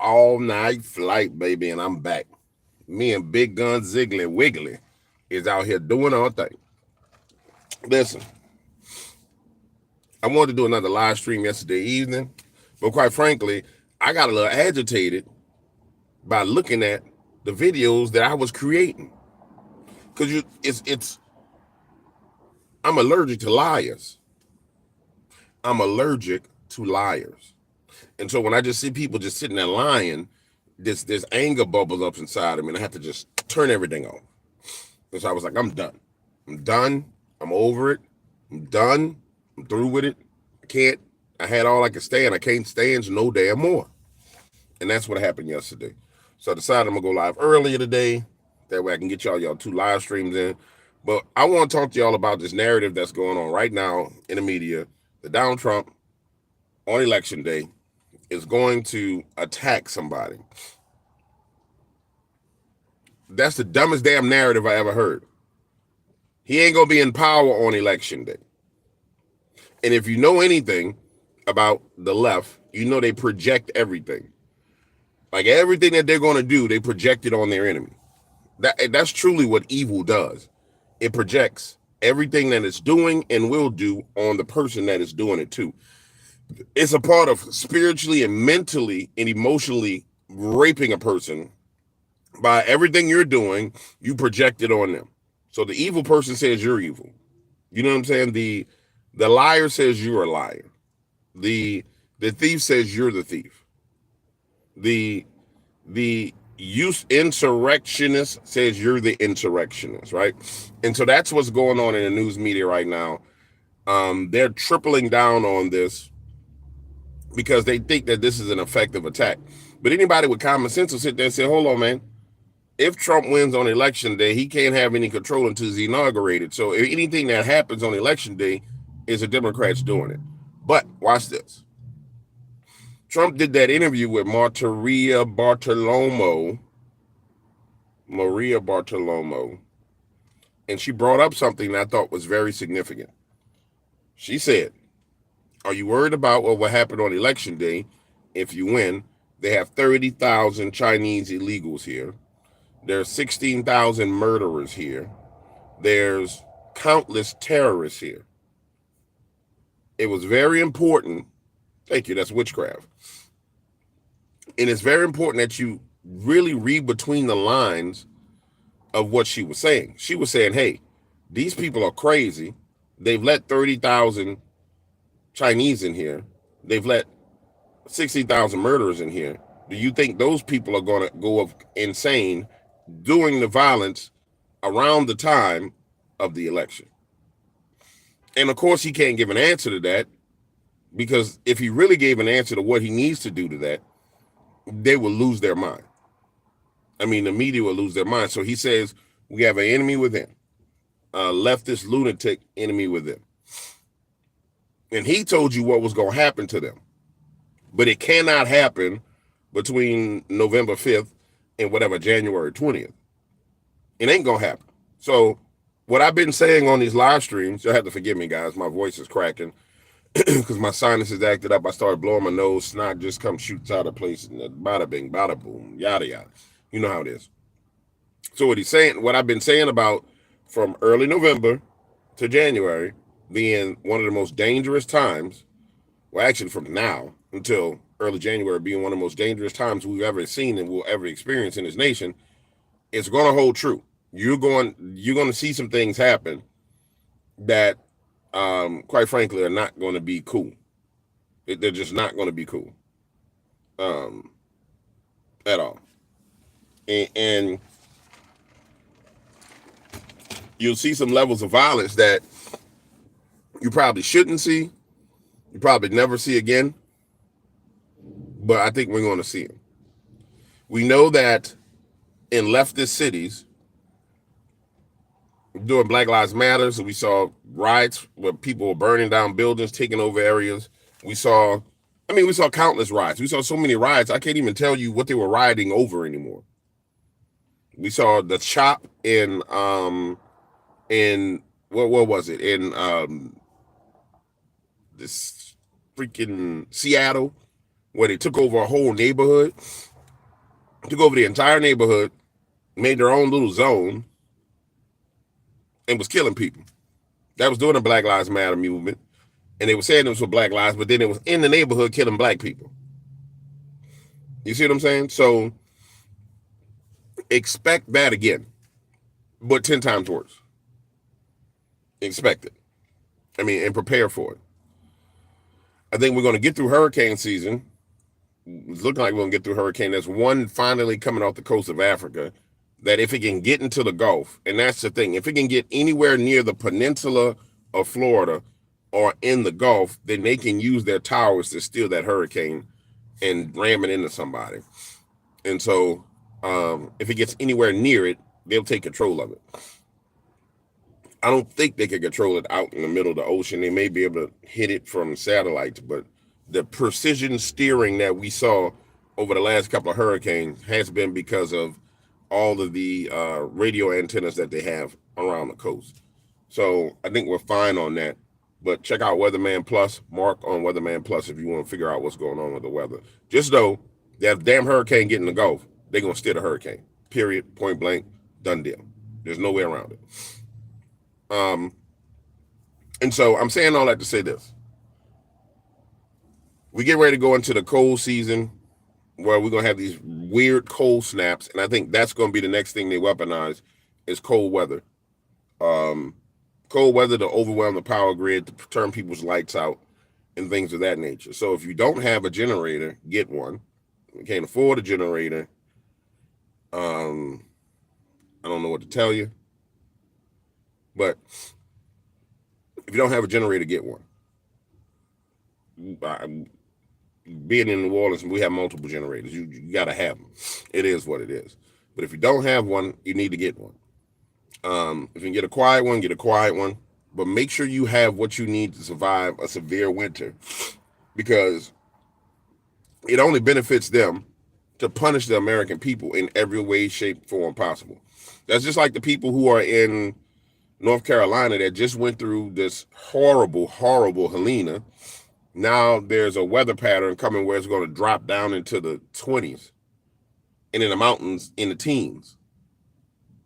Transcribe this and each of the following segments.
all-night flight, baby, and I'm back. Me and Big Gun Ziggly Wiggly is out here doing our thing. Listen, I wanted to do another live stream yesterday evening, but quite frankly, I got a little agitated by looking at the videos that I was creating. Because I'm allergic to liars. I'm allergic to liars. And so when I just see people just sitting there lying, this anger bubbles up inside of me, and I have to just turn everything off. And so I was like, I'm done. I'm done. I'm over it. I'm done. I'm through with it. I had all I could stand. I can't stand no damn more. And that's what happened yesterday. So I decided I'm going to go live earlier today. That way I can get y'all 2 live streams in. But I want to talk to y'all about this narrative that's going on right now in the media that Donald Trump on election day is going to attack somebody. That's the dumbest damn narrative I ever heard. He ain't going to be in power on election day. And if you know anything about the left, you know they project everything. Like everything that they're going to do, they project it on their enemy. That's truly what evil does. It projects everything that it's doing and will do on the person that is doing it too. It's a part of spiritually and mentally and emotionally raping a person by everything you're doing, you project it on them. So the evil person says you're evil. You know what I'm saying? The liar says you're a liar. The thief says you're the thief. The insurrectionist says you're the insurrectionist, right? And so that's what's going on in the news media right now. They're tripling down on this because they think that this is an effective attack. But anybody with common sense will sit there and say, hold on, man. If Trump wins on election day, he can't have any control until he's inaugurated. So anything that happens on election day is the Democrats doing it. But watch this. Trump did that interview with Maria Bartiromo, and she brought up something that I thought was very significant. She said, are you worried about what will happen on election day if you win? They have 30,000 Chinese illegals here. There's 16,000 murderers here. There's countless terrorists here. It was very important. Thank you. That's witchcraft. And it's very important that you really read between the lines of what she was saying. She was saying, hey, these people are crazy. They've let 30,000 Chinese in here. They've let 60,000 murderers in here. Do you think those people are going to go insane doing the violence around the time of the election? And of course, he can't give an answer to that, because if he really gave an answer to what he needs to do to that, they will lose their mind. I mean, the media will lose their mind. So he says, we have an enemy within, a leftist lunatic enemy within. And he told you what was going to happen to them. But it cannot happen between November 5th and whatever, January 20th. It ain't going to happen. So what I've been saying on these live streams, you'll have to forgive me, guys. My voice is cracking because my sinuses acted up. I started blowing my nose. Snot just shoots out of place. And bada bing, bada boom, yada, yada. You know how it is. So what I've been saying about from early November to January being one of the most dangerous times, well, actually from now until early January being one of the most dangerous times we've ever seen and will ever experience in this nation, it's going to hold true. You're going to see some things happen that, quite frankly, are not going to be cool. They're just not going to be cool at all. And you'll see some levels of violence that you probably shouldn't see. You probably never see again. But I think we're going to see it. We know that in leftist cities, during Black Lives Matter, so we saw riots where people were burning down buildings, taking over areas. We saw countless riots. We saw so many riots, I can't even tell you what they were rioting over anymore. We saw the chop in what was it? In this freaking Seattle, where they took over a whole neighborhood. took over the entire neighborhood, made their own little zone, and was killing people. That was during the Black Lives Matter movement. And they were saying it was for Black lives, but then it was in the neighborhood killing black people. You see what I'm saying? So expect that again, but 10 times worse. Expect it. I mean, and prepare for it. I think we're going to get through hurricane season. It's looking like we're going to get through hurricane. There's one finally coming off the coast of Africa that if it can get into the Gulf, and that's the thing, if it can get anywhere near the peninsula of Florida or in the Gulf, then they can use their towers to steal that hurricane and ram it into somebody. And so if it gets anywhere near it, they'll take control of it. I don't think they can control it out in the middle of the ocean. They may be able to hit it from satellites, but the precision steering that we saw over the last couple of hurricanes has been because of all of the radio antennas that they have around the coast. So I think we're fine on that. But check out Weatherman Plus, Mark on Weatherman Plus if you want to figure out what's going on with the weather. Just know that damn hurricane getting in the Gulf, they're going to steer the hurricane. Period, point blank, done deal. There's no way around it. And so I'm saying all that to say this. We get ready to go into the cold season where we're going to have these weird cold snaps. And I think that's going to be the next thing they weaponize is cold weather. Cold weather to overwhelm the power grid, to turn people's lights out and things of that nature. So if you don't have a generator, get one. If you can't afford a generator, I don't know what to tell you. But if you don't have a generator, get one. Being in New Orleans, we have multiple generators. You got to have them. It is what it is. But if you don't have one, you need to get one. If you can get a quiet one, get a quiet one. But make sure you have what you need to survive a severe winter, because it only benefits them to punish the American people in every way, shape, form possible. That's just like the people who are in North Carolina that just went through this horrible, horrible Helena. Now there's a weather pattern coming where it's going to drop down into the 20s and in the mountains in the teens.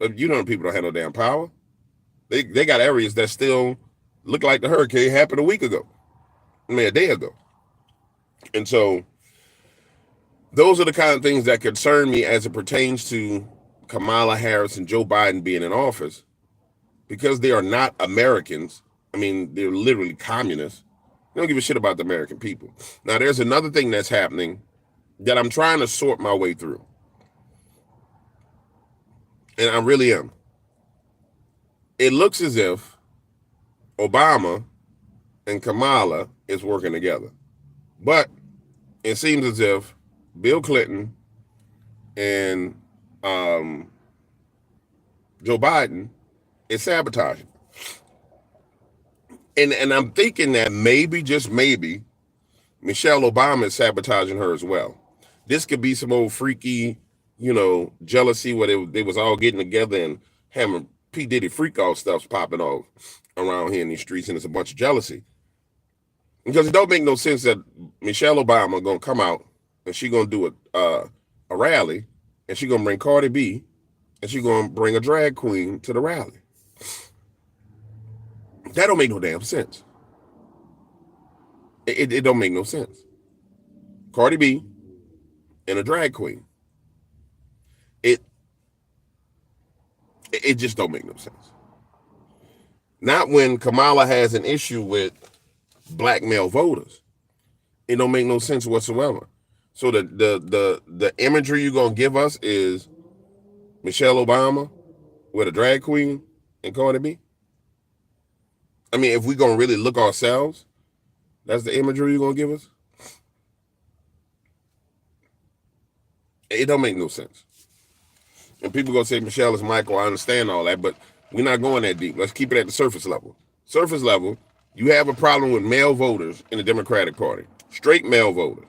But you know, the people don't have no damn power. They got areas that still look like the hurricane happened a week ago. I mean, a day ago. And so those are the kind of things that concern me as it pertains to Kamala Harris and Joe Biden being in office, because they are not Americans. I mean, they're literally communists. They don't give a shit about the American people. Now, there's another thing that's happening that I'm trying to sort my way through. And I really am. It looks as if Obama and Kamala is working together. But it seems as if Bill Clinton and Joe Biden is sabotaging. And I'm thinking that maybe, just maybe, Michelle Obama is sabotaging her as well. This could be some old freaky, jealousy where they was all getting together and having P. Diddy freak off stuff's popping off around here in these streets, and it's a bunch of jealousy. Because it don't make no sense that Michelle Obama gonna come out and she gonna do a rally, and she gonna bring Cardi B, and she gonna bring a drag queen to the rally. That don't make no damn sense. It don't make no sense. Cardi B and a drag queen. It just don't make no sense. Not when Kamala has an issue with black male voters. It don't make no sense whatsoever. So the imagery you're gonna give us is Michelle Obama with a drag queen and Cardi B. I mean, if we're gonna really look ourselves, that's the imagery you're gonna give us. It don't make no sense. And people gonna say Michelle is Michael. I understand all that, but we're not going that deep. Let's keep it at the surface level. Surface level, you have a problem with male voters in the Democratic Party. Straight male voters.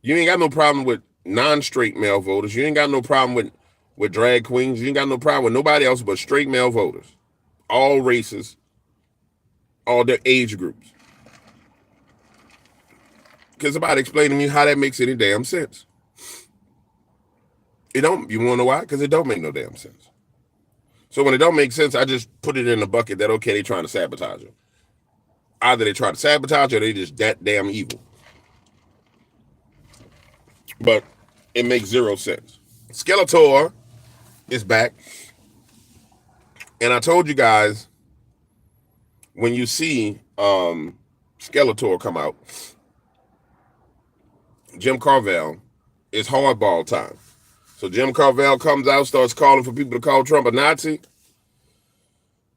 You ain't got no problem with non-straight male voters. You ain't got no problem with drag queens. You ain't got no problem with nobody else but straight male voters. All races, all their age groups. Can somebody explain to me how that makes any damn sense? It don't. You want to know why? Because it don't make no damn sense. So when it don't make sense, I just put it in the bucket that, okay, they trying to sabotage it. Either they try to sabotage or they just that damn evil. But it makes zero sense. Skeletor is back. And I told you guys, when you see Skeletor come out, Jim Carvell, it's hardball time. So Jim Carvell comes out, starts calling for people to call Trump a Nazi.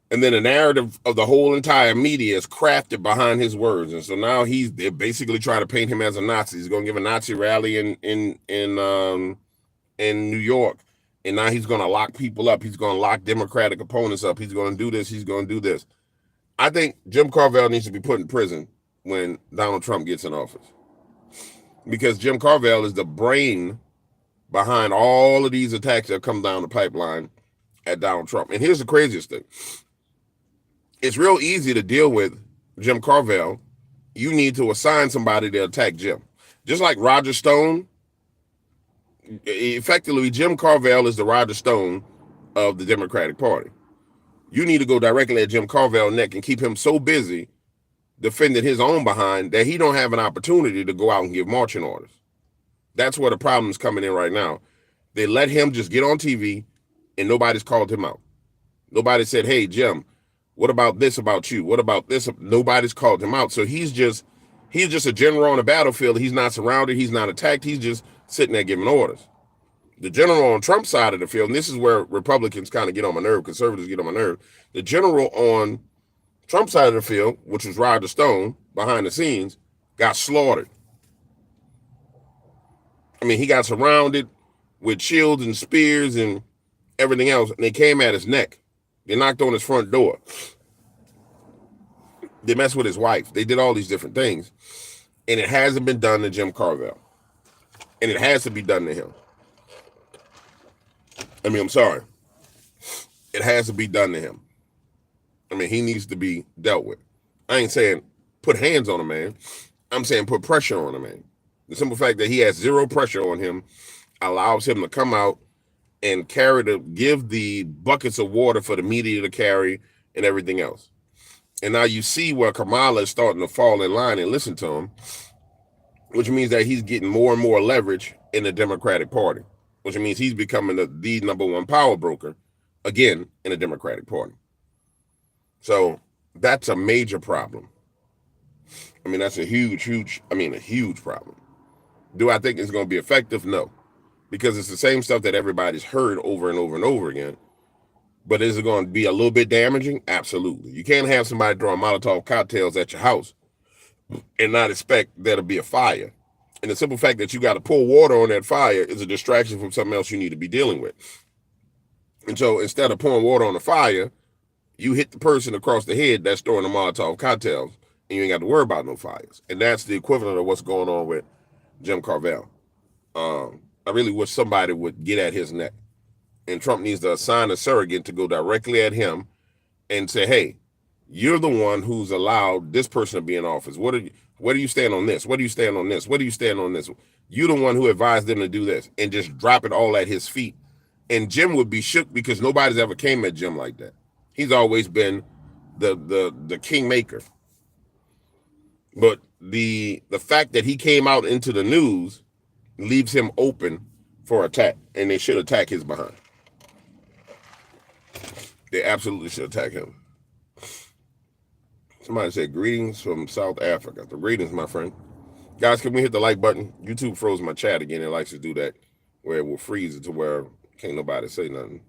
And then the narrative of the whole entire media is crafted behind his words. And so now they're basically trying to paint him as a Nazi. He's going to give a Nazi rally in New York. And now he's going to lock people up. He's going to lock Democratic opponents up. He's going to do this. He's going to do this. I think Jim Carvell needs to be put in prison when Donald Trump gets in office. Because Jim Carvell is the brain behind all of these attacks that come down the pipeline at Donald Trump. And here's the craziest thing. It's real easy to deal with Jim Carvell. You need to assign somebody to attack Jim. Just like Roger Stone, effectively, Jim Carvell is the Roger Stone of the Democratic Party. You need to go directly at Jim Carvell's neck and keep him so busy defending his own behind that he don't have an opportunity to go out and give marching orders. That's where the problem's coming in right now. They let him just get on TV and nobody's called him out. Nobody said, hey, Jim, what about this about you? What about this? Nobody's called him out. So he's just a general on the battlefield. He's not surrounded. He's not attacked. He's just sitting there giving orders. The general on Trump's side of the field, and this is where Republicans kind of get on my nerve, conservatives get on my nerve. The general on Trump's side of the field, which was Roger Stone, behind the scenes, got slaughtered. I mean, he got surrounded with shields and spears and everything else, and they came at his neck. They knocked on his front door. They messed with his wife. They did all these different things. And it hasn't been done to Jim Carvell. And it has to be done to him. I mean, I'm sorry. It has to be done to him. I mean, he needs to be dealt with. I ain't saying put hands on a man. I'm saying put pressure on a man. The simple fact that he has zero pressure on him allows him to come out and give the buckets of water for the media to carry and everything else. And now you see where Kamala is starting to fall in line and listen to him, which means that he's getting more and more leverage in the Democratic Party, which means he's becoming the number one power broker, again, in the Democratic Party. So that's a major problem. I mean, that's a huge problem. Do I think it's going to be effective? No. Because it's the same stuff that everybody's heard over and over and over again. But is it going to be a little bit damaging? Absolutely. You can't have somebody throwing Molotov cocktails at your house and not expect there to be a fire. And the simple fact that you got to pour water on that fire is a distraction from something else you need to be dealing with. And so instead of pouring water on the fire, you hit the person across the head that's throwing the Molotov cocktails, and you ain't got to worry about no fires. And that's the equivalent of what's going on with Jim Carvell. I really wish somebody would get at his neck. And Trump needs to assign a surrogate to go directly at him and say, hey, you're the one who's allowed this person to be in office. Where do you stand on this? Where do you stand on this? Where do you stand on this? You're the one who advised them to do this, and just drop it all at his feet. And Jim would be shook because nobody's ever came at Jim like that. He's always been the kingmaker. But the fact that he came out into the news leaves him open for attack, and they should attack his behind. They absolutely should attack him. Somebody said, greetings from South Africa. So greetings, my friend. Guys, can we hit the like button? YouTube froze my chat again. It likes to do that, where it will freeze it to where can't nobody say nothing.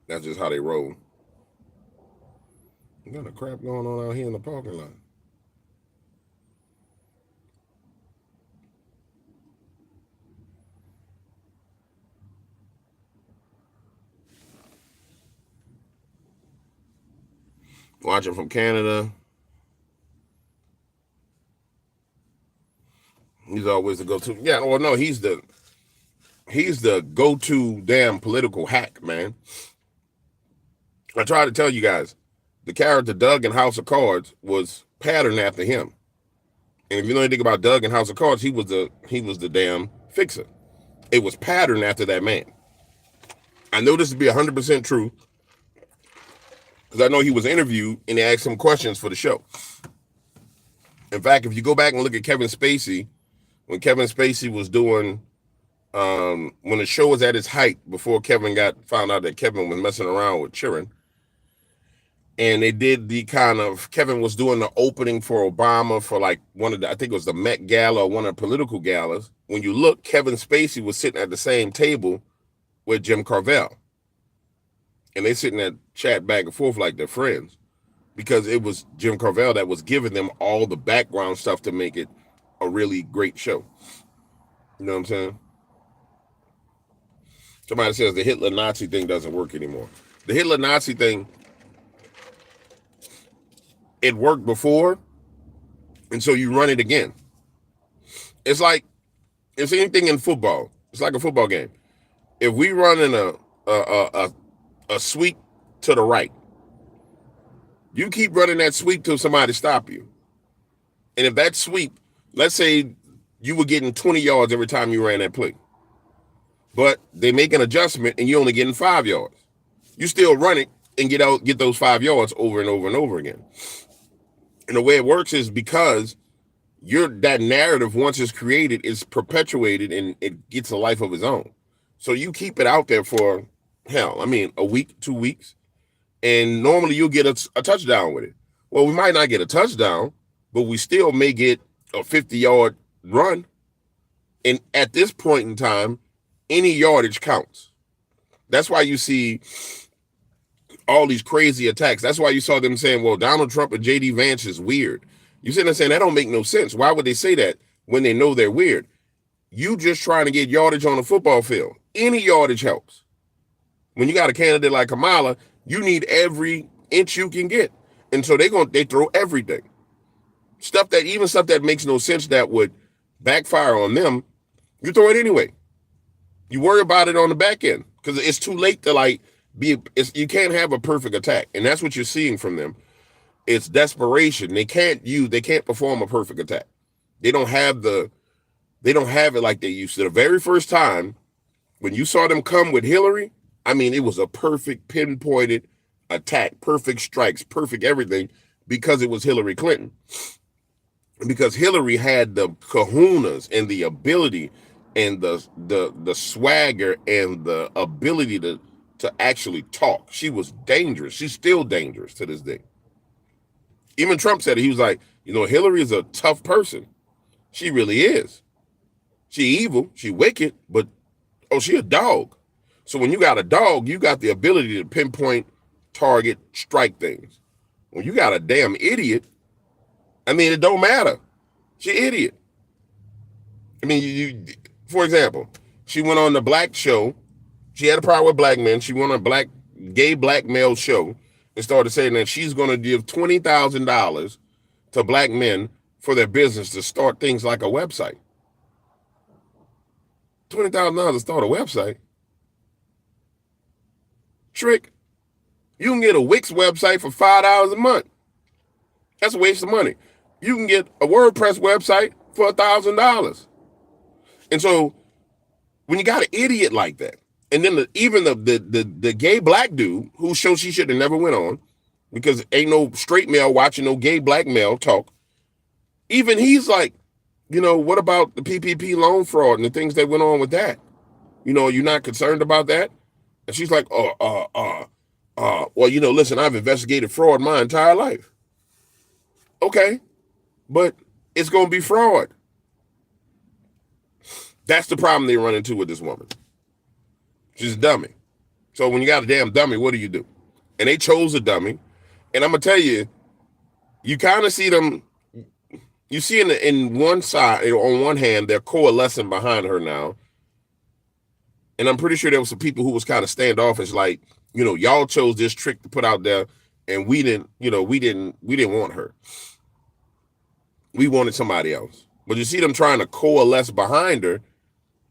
That's just how they roll. What kind of crap going on out here in the parking lot? Watching from Canada. He's always the go-to. Yeah, well, no, he's the go-to damn political hack, man. I try to tell you guys, the character Doug in House of Cards was patterned after him. And if you know anything about Doug in House of Cards, he was the damn fixer. It was patterned after that man. I know this to be 100% true because I know he was interviewed and they asked him questions for the show. In fact, if you go back and look at Kevin Spacey, when Kevin Spacey was doing, when the show was at its height before Kevin found out that Kevin was messing around with Chirin, and they did the kind of, Kevin was doing the opening for Obama for like one of the, I think it was the Met Gala or one of the political galas. When you look, Kevin Spacey was sitting at the same table with Jim Carvell. And they sitting there chat back and forth like they're friends because it was Jim Carvell that was giving them all the background stuff to make it a really great show. You know what I'm saying? Somebody says the Hitler Nazi thing doesn't work anymore. The Hitler Nazi thing, it worked before, and so you run it again. It's like, it's anything in football. It's like a football game. If we run in a sweep to the right, you keep running that sweep till somebody stop you. And if that sweep, let's say you were getting 20 yards every time you ran that play, but they make an adjustment and you're only getting 5 yards. You still run it and get those 5 yards over and over and over again. And the way it works is because that narrative, once it's created, is perpetuated and it gets a life of its own. So you keep it out there for, a week, 2 weeks, and normally you'll get a touchdown with it. Well, we might not get a touchdown, but we still may get a 50-yard run. And at this point in time, any yardage counts. That's why you see all these crazy attacks. That's why you saw them saying, well, Donald Trump and J.D. Vance is weird. You sitting there saying that don't make no sense. Why would they say that when they know they're weird? You just trying to get yardage on the football field. Any yardage helps. When you got a candidate like Kamala, you need every inch you can get. And so they throw everything. Stuff that makes no sense that would backfire on them, you throw it anyway. You worry about it on the back end because it's too late to you can't have a perfect attack. And that's what you're seeing from them. It's desperation. They can't perform a perfect attack. They don't have it like they used to. The very first time when you saw them come with Hillary, it was a perfect pinpointed attack, perfect strikes, perfect everything, because it was Hillary Clinton. Because Hillary had the kahunas and the ability and the swagger and the ability to actually talk. She was dangerous. She's still dangerous to this day. Even Trump said it. He was like, Hillary is a tough person. She really is. She evil, she wicked, but she a dog. So when you got a dog, you got the ability to pinpoint, target, strike things. When you got a damn idiot, it don't matter. She idiot. For example, she went on the black show. She had a problem with black men. She went on a gay black male show and started saying that she's going to give $20,000 to black men for their business to start things like a website. $20,000 to start a website? Trick. You can get a Wix website for $5 a month. That's a waste of money. You can get a WordPress website for $1,000. And so when you got an idiot like that, and then even the gay black dude whose show she should have never went on, because ain't no straight male watching no gay black male talk, even he's like, what about the PPP loan fraud and the things that went on with that? You're not concerned about that? And she's like, listen, I've investigated fraud my entire life. Okay, but it's going to be fraud. That's the problem they run into with this woman. She's a dummy. So when you got a damn dummy, what do? And they chose a dummy. And I'm going to tell you, you kind of see them, you see in one side, on one hand, they're coalescing behind her now. And I'm pretty sure there was some people who was kind of standoffish, like, y'all chose this trick to put out there, and we didn't want her. We wanted somebody else. But you see them trying to coalesce behind her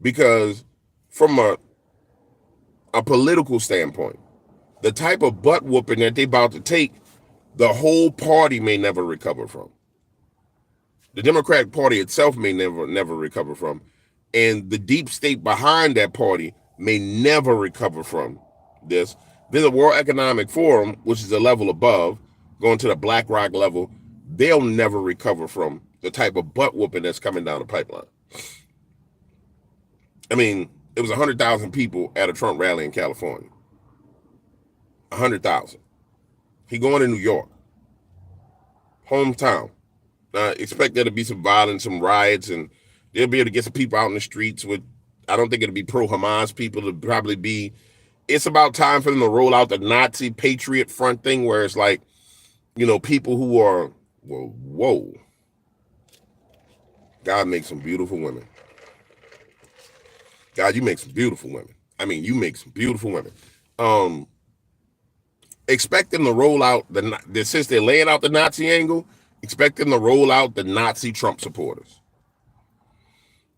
because from a political standpoint, the type of butt whooping that they about to take, the whole party may never recover from. The Democratic Party itself may never recover from. And the deep state behind that party may never recover from this. Then the World Economic Forum, which is a level above, going to the BlackRock level, they'll never recover from the type of butt whooping that's coming down the pipeline. I mean, it was 100,000 people at a Trump rally in California. 100,000. He going to New York, hometown. Expect there to be some violence, some riots, and they'll be able to get some people out in the streets. With, I don't think it'll be pro-Hamas people. It'll probably be, it's about time for them to roll out the Nazi Patriot Front thing, where it's like, you know, people who are, well, whoa. God makes some beautiful women. God, you make some beautiful women. I mean, you make some beautiful women. Expect them to roll out since they're laying out the Nazi angle, expect them to roll out the Nazi Trump supporters.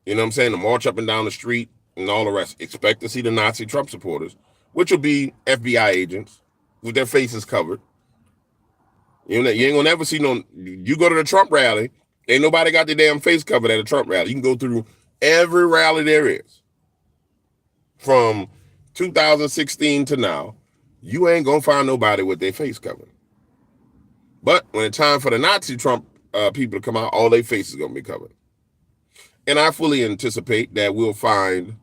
You know what I'm saying? To march up and down the street and all the rest. Expect to see the Nazi Trump supporters, which will be FBI agents with their faces covered. You ain't gonna never see no. You go to the Trump rally, ain't nobody got their damn face covered at a Trump rally. You can go through every rally there is, from 2016 to now. You ain't gonna find nobody with their face covered. But when it's time for the Nazi Trump people to come out, all their faces are gonna be covered. And I fully anticipate that we'll find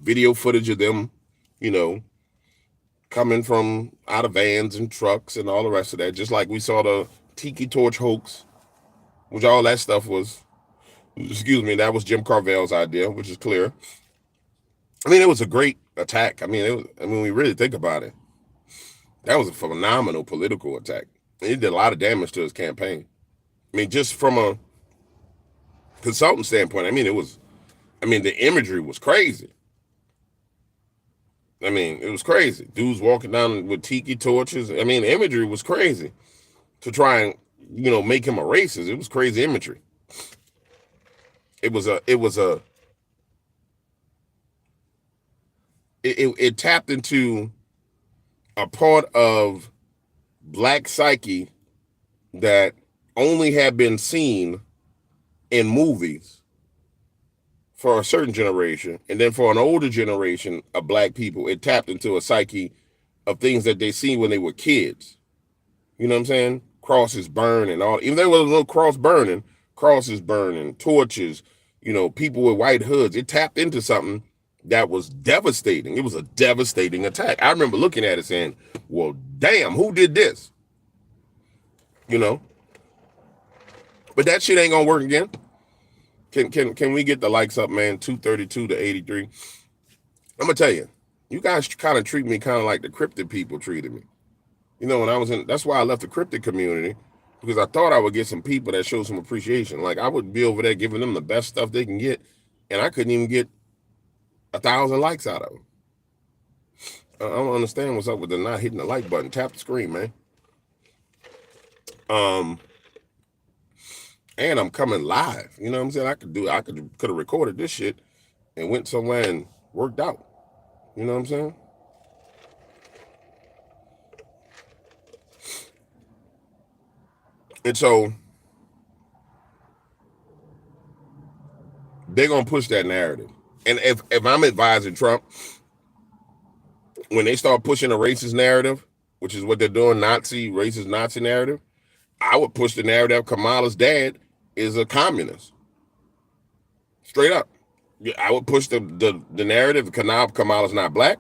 video footage of them, you know, coming from out of vans and trucks and all the rest of that, just like we saw the Tiki torch hoax, which all that stuff was, that was Jim Carvel's idea, which is clear. I mean, it was a great attack. I mean, when we really think about it, that was a phenomenal political attack. It did a lot of damage to his campaign. I mean, just from a consultant standpoint, the imagery was crazy. I mean, it was crazy. Dudes walking down with tiki torches. I mean, the imagery was crazy to try and, you know, make him a racist. It was crazy imagery. It tapped into a part of black psyche that only had been seen in movies for a certain generation, and then for an older generation of black people, it tapped into a psyche of things that they seen when they were kids. You know what I'm saying? Crosses burn and all. Even though there was no crosses burning, torches, you know, people with white hoods. It tapped into something that was devastating. It was a devastating attack. I remember looking at it saying, well, damn, who did this? You know? But that shit ain't gonna work again. Can we get the likes up, man? 232 to 83. I'm gonna tell you, you guys kind of treat me kind of like the cryptid people treated me. You know, when I was that's why I left the cryptid community, because I thought I would get some people that show some appreciation. Like, I would be over there giving them the best stuff they can get, and I couldn't even get 1,000 likes out of them. I don't understand what's up with the not hitting the like button. Tap the screen, man. And I'm coming live. You know what I'm saying? I could have recorded this shit and went somewhere and worked out. You know what I'm saying? And so they're gonna push that narrative. And if I'm advising Trump, when they start pushing a racist narrative, which is what they're doing, racist Nazi narrative, I would push the narrative Kamala's dad is a communist. Straight up. I would push the narrative Kamala's not black,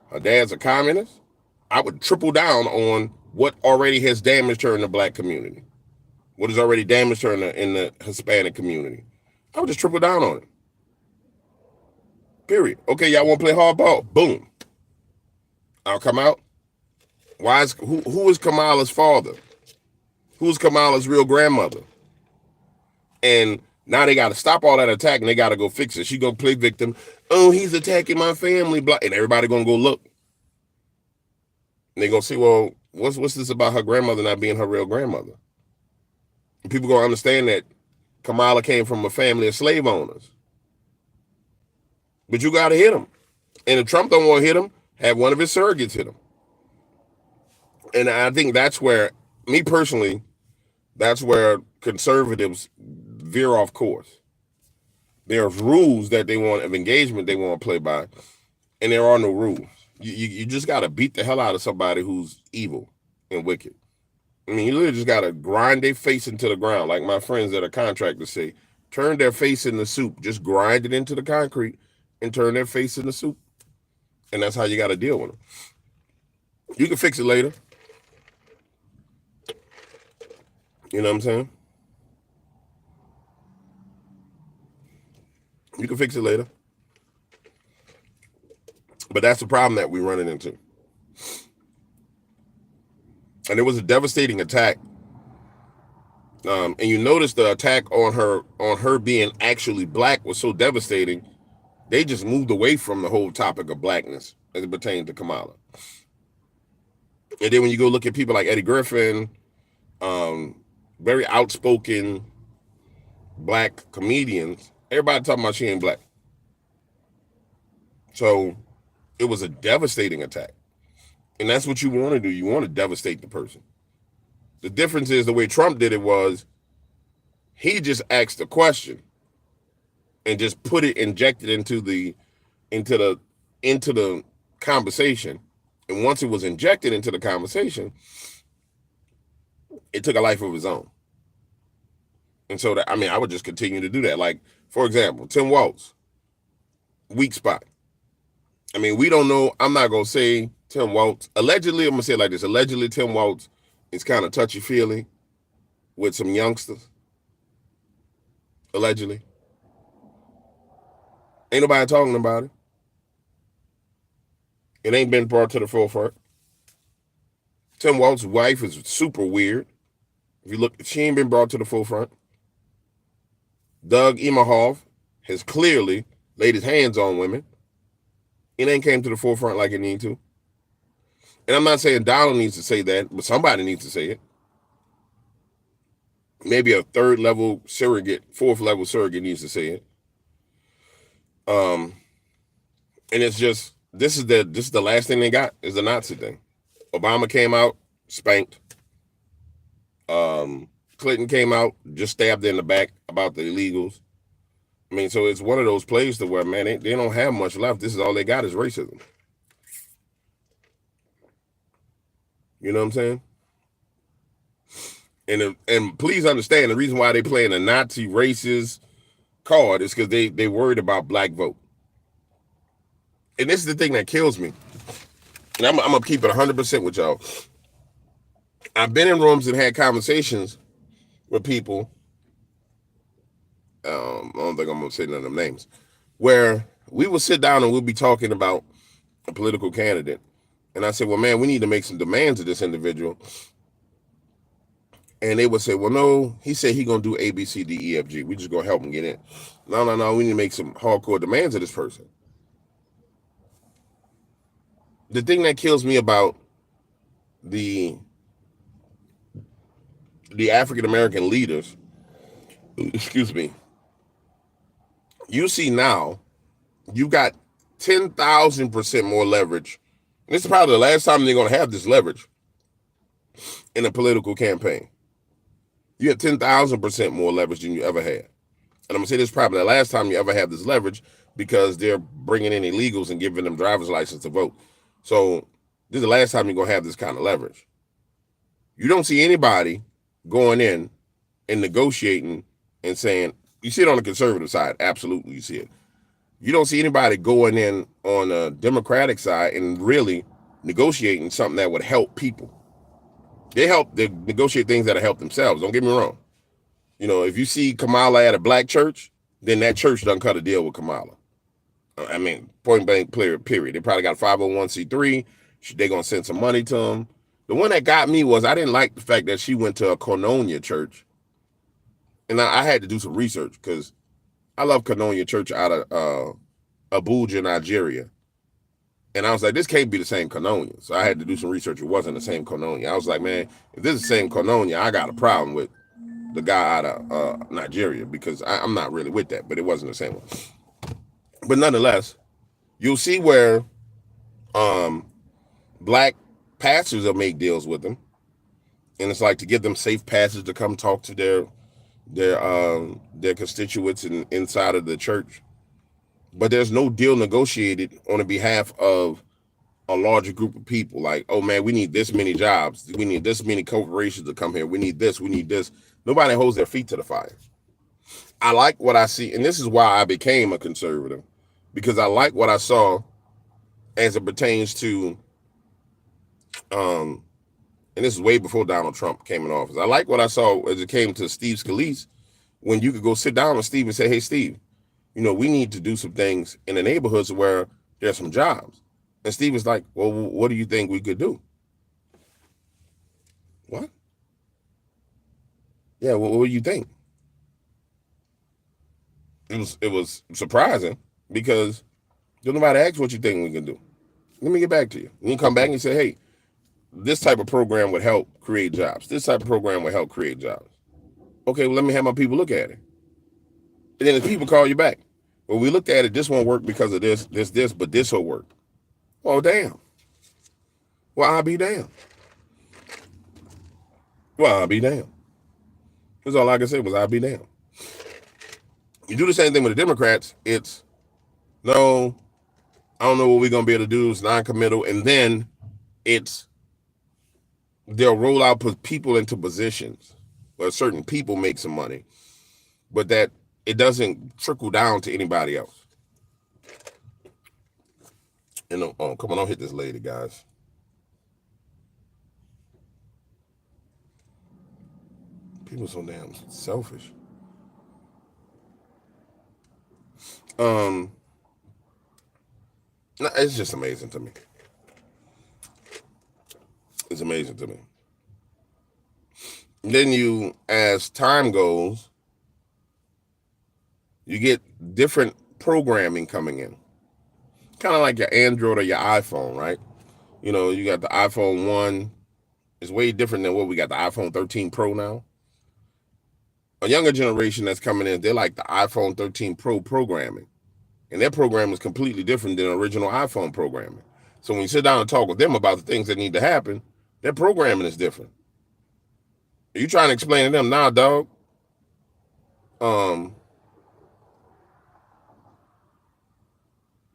her dad's a communist. I would triple down on what already has damaged her in the black community, what has already damaged her in the Hispanic community. I would just triple down on it. Period. Okay, y'all want to play hardball? Boom. I'll come out. Who is Kamala's father? Who's Kamala's real grandmother? And now they got to stop all that attack and they got to go fix it. She gonna play victim. Oh, he's attacking my family. Blah. And everybody gonna go look. And they gonna see, well, what's this about her grandmother not being her real grandmother? And people gonna understand that Kamala came from a family of slave owners. But you gotta hit him. And if Trump don't want to hit him, have one of his surrogates hit him. And I think that's where, me personally, that's where conservatives veer off course. There's rules that they want of engagement they want to play by, and there are no rules. You just got to beat the hell out of somebody who's evil and wicked. I mean, you literally just got to grind their face into the ground, like my friends that are contractors say. Turn their face in the soup. Just grind it into the concrete and turn their face in the soup. And that's how you got to deal with them. You can fix it later. You know what I'm saying? You can fix it later. But that's the problem that we're running into. And it was a devastating attack. And you notice the attack on her being actually black was so devastating, they just moved away from the whole topic of blackness as it pertains to Kamala. And then when you go look at people like Eddie Griffin, very outspoken black comedians, everybody talking about she ain't black. So it was a devastating attack. And that's what you want to do. You want to devastate the person. The difference is the way Trump did it was he just asked a question and just injected into the conversation. And once it was injected into the conversation, it took a life of its own. And so I would just continue to do that. Like, for example, Tim Walz, weak spot. I mean, we don't know. I'm not going to say Tim Walz. Allegedly, I'm going to say it like this. Allegedly, Tim Walz is kind of touchy-feely with some youngsters. Allegedly. Ain't nobody talking about it. It ain't been brought to the forefront. Tim Walz's wife is super weird. If you look, she ain't been brought to the forefront. Doug Emhoff has clearly laid his hands on women. It ain't came to the forefront like it need to. And I'm not saying Donald needs to say that, but somebody needs to say it. Maybe a third level surrogate, fourth level surrogate needs to say it. And it's just, this is the last thing they got is the Nazi thing. Obama came out, spanked. Clinton came out, just stabbed in the back about the illegals. I mean, so it's one of those places to where, man, they don't have much left. This is all they got is racism. You know what I'm saying? And please understand, the reason why they playing a Nazi racist card is because they worried about black vote. And this is the thing that kills me. And I'm going to keep it 100% with y'all. I've been in rooms and had conversations with people. I don't think I'm going to say none of them names. Where we will sit down and we'll be talking about a political candidate. And I said, well, man, we need to make some demands of this individual. And they would say, well, no, he said he going to do A, B, C, D, E, F, G. We just going to help him get in. No, we need to make some hardcore demands of this person. The thing that kills me about the African-American leaders, excuse me, you see now, you got 10,000% more leverage. And this is probably the last time they're going to have this leverage in a political campaign. You have 10,000% more leverage than you ever had. And I'm going to say this is probably the last time you ever have this leverage because they're bringing in illegals and giving them driver's license to vote. So this is the last time you're going to have this kind of leverage. You don't see anybody going in and negotiating and saying, you see it on the conservative side, absolutely you see it. You don't see anybody going in on the Democratic side and really negotiating something that would help people. They negotiate things that help themselves. Don't get me wrong. You know, if you see Kamala at a black church, then that church doesn't cut a deal with Kamala. I mean, point blank, period. They probably got a 501c3. They're going to send some money to them. The one that got me was I didn't like the fact that she went to a Koinonia church. And I had to do some research because I love Koinonia Church out of Abuja, Nigeria. And I was like, this can't be the same Koinonia. So I had to do some research. It wasn't the same Koinonia. I was like, man, if this is the same Koinonia, I got a problem with the guy out of Nigeria because I'm not really with that, but it wasn't the same one. But nonetheless, you'll see where black pastors will make deals with them. And it's like to give them safe passage to come talk to their constituents inside of the church, but there's no deal negotiated on the behalf of a larger group of people. Like, oh man, we need this many jobs, we need this many corporations to come here, we need this, we need this. Nobody holds their feet to the fire. I like what I see, and this is why I became a conservative, because I like what I saw as it pertains to and this is way before Donald Trump came in office. I like what I saw as it came to Steve Scalise, when you could go sit down with Steve and say, hey, Steve, we need to do some things in the neighborhoods where there's some jobs. And Steve was like, well, what do you think we could do? What? Yeah, well, what do you think? It was surprising, because nobody asked what you think we can do. Let me get back to you. And you come back and you say, hey, this type of program would help create jobs. This type of program would help create jobs. Okay, well, let me have my people look at it. And then the people call you back. Well, we looked at it. This won't work because of this, but this will work. Oh, damn. Well, I'll be damned. Well, I'll be damned. That's all I can say was I'll be damned. You do the same thing with the Democrats. It's, no, I don't know what we're going to be able to do. It's non-committal. And then they'll roll out people into positions where certain people make some money, but that it doesn't trickle down to anybody else. And oh, come on, don't hit this lady, guys. People are so damn selfish. It's just amazing to me. It's amazing to me. And then as time goes, you get different programming coming in. Kind of like your Android or your iPhone, right? You got the iPhone 1. It's way different than what we got, the iPhone 13 Pro now. A younger generation that's coming in, they like the iPhone 13 Pro programming. And their program is completely different than original iPhone programming. So when you sit down and talk with them about the things that need to happen, their programming is different. You trying to explain to them, nah, dog.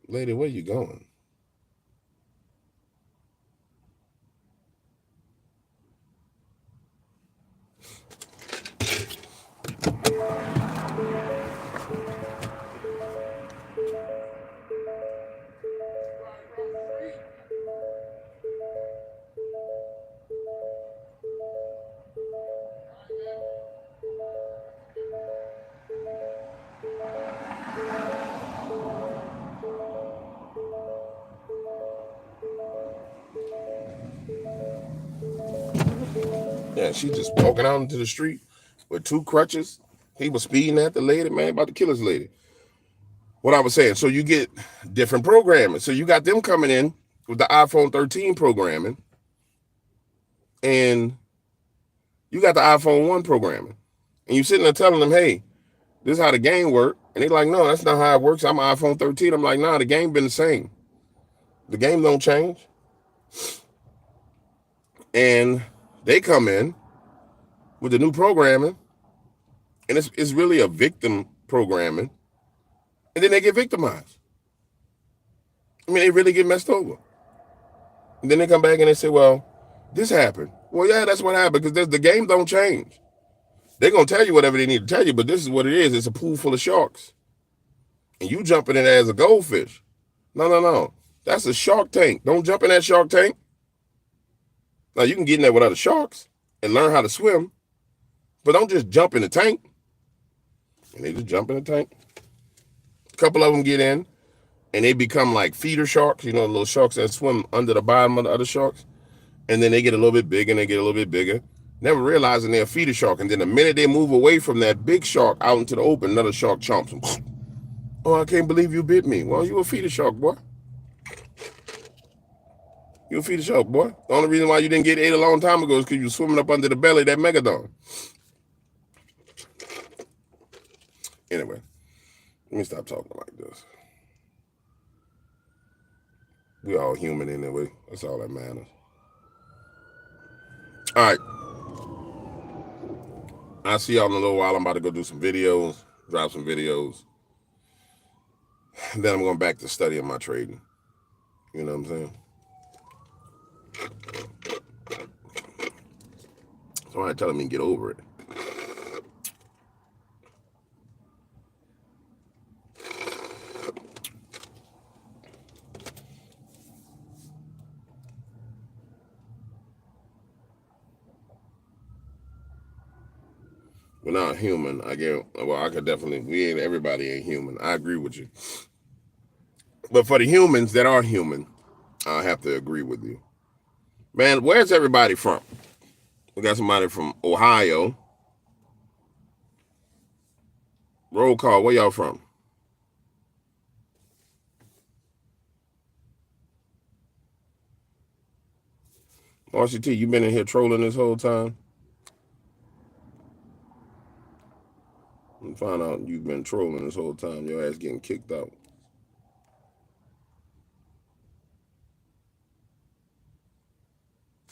Lady, where you going? Yeah, she just walking out into the street with 2 crutches. He was speeding at the lady, man, about to kill his lady. What I was saying, so you get different programming. So you got them coming in with the iPhone 13 programming, and you got the iPhone 1 programming. And you sitting there telling them, hey, this is how the game works. And they're like, no, that's not how it works. I'm an iPhone 13. I'm like, nah, the game been the same. The game don't change. And they come in with the new programming, and it's really a victim programming, and then they get victimized. I mean, they really get messed over. And then they come back and they say, well, this happened. Well, yeah, that's what happened, because the game don't change. They're going to tell you whatever they need to tell you, but this is what it is. It's a pool full of sharks. And you jump in it as a goldfish. No. That's a shark tank. Don't jump in that shark tank. Now, you can get in there with other sharks and learn how to swim, but don't just jump in the tank. And they just jump in the tank. A couple of them get in, and they become like feeder sharks, little sharks that swim under the bottom of the other sharks. And then they get a little bit bigger, and they get a little bit bigger, never realizing they're a feeder shark. And then the minute they move away from that big shark out into the open, another shark chomps them. Oh, I can't believe you bit me. Well, you a feeder shark, boy. You a feeder shark, boy. The only reason why you didn't get ate a long time ago is because you were swimming up under the belly of that megalodon. Anyway, let me stop talking like this. We all human anyway. That's all that matters. All right. I'll see y'all in a little while. I'm about to go do some videos, drop some videos. Then I'm going back to studying my trading. You know what I'm saying? Somebody telling me to get over it. We're not human. I could definitely, everybody ain't human. I agree with you. But for the humans that are human, I have to agree with you. Man, where's everybody from? We got somebody from Ohio. Roll call, where y'all from? Marcy T, you been in here trolling this whole time? And find out you've been trolling this whole time. Your ass getting kicked out.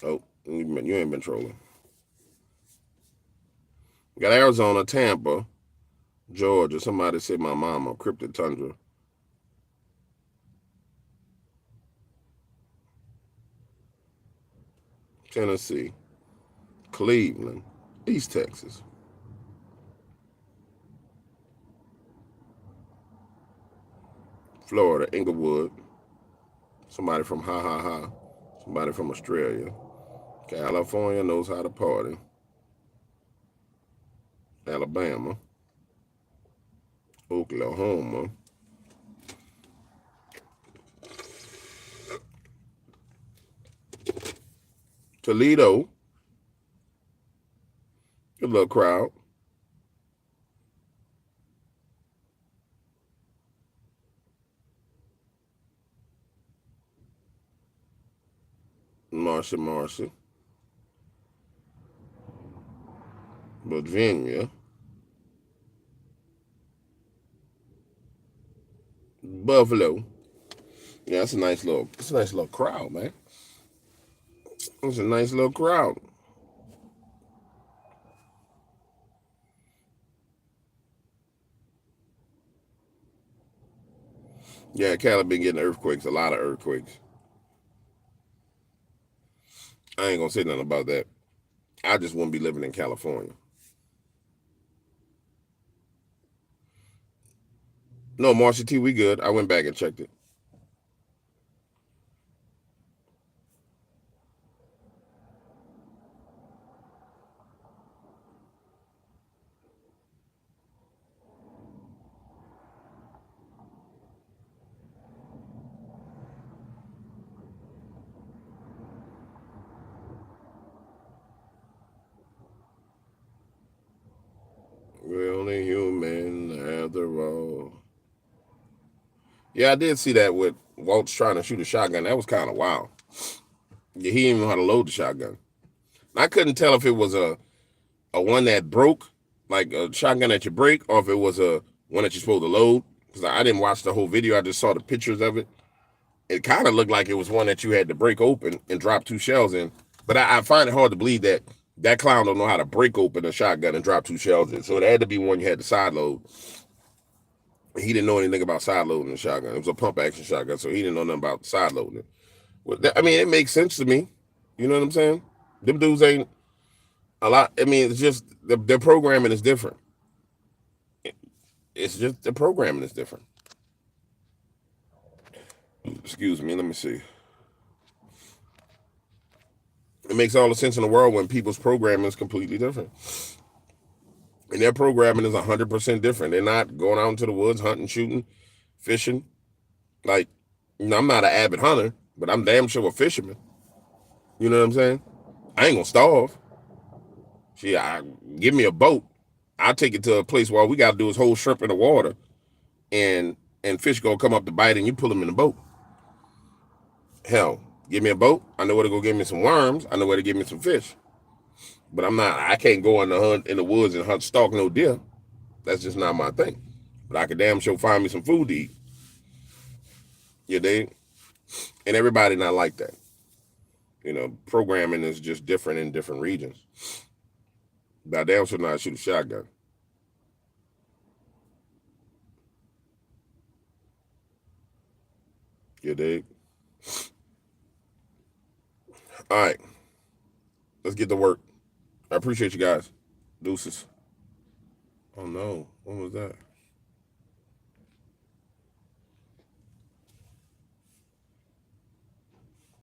Oh, you ain't been trolling. We got Arizona, Tampa, Georgia. Somebody said my mama, Cryptid Tundra. Tennessee, Cleveland, East Texas, Florida, Inglewood. Somebody from Ha Ha Ha. Somebody from Australia. California knows how to party. Alabama, Oklahoma, Toledo. Good little crowd. Marcy. Virginia. Buffalo. Yeah, it's a nice little crowd, man. It's a nice little crowd. Yeah, Cali been getting earthquakes, a lot of earthquakes. I ain't gonna say nothing about that. I just wouldn't be living in California. No, Marcy T, we good. I went back and checked it. We're only human after all. Yeah, I did see that with Waltz trying to shoot a shotgun. That was kind of wild. Yeah, he didn't know how to load the shotgun. I couldn't tell if it was a one that broke, like a shotgun that you break, or if it was a one that you're supposed to load. Because I didn't watch the whole video. I just saw the pictures of it. It kind of looked like it was one that you had to break open and drop 2 shells in. But I find it hard to believe that that clown don't know how to break open a shotgun and drop 2 shells in. So it had to be one you had to side load. He didn't know anything about side loading a shotgun. It was a pump action shotgun, so he didn't know nothing about side loading it. Well, I mean, it makes sense to me. You know what I'm saying? Them dudes ain't a lot. I mean, it's just their programming is different. It's just the programming is different. Excuse me. Let me see. It makes all the sense in the world when people's programming is completely different. And their programming is 100% different. They're not going out into the woods hunting, shooting, fishing. Like, I'm not an avid hunter, but I'm damn sure a fisherman. You know what I'm saying? I ain't gonna starve. Give me a boat. I'll take it to a place where all we gotta do is hold shrimp in the water, and fish gonna come up to bite, and you pull them in the boat. Hell, give me a boat. I know where to go get me some worms. I know where to get me some fish. But I can't go on the hunt in the woods and stalk no deer. That's just not my thing. But I could damn sure find me some food to eat. You dig? And everybody not like that. Programming is just different in different regions. But I damn sure not shoot a shotgun. You dig? All right. Let's get to work. I appreciate you guys. Deuces. Oh no. What was that?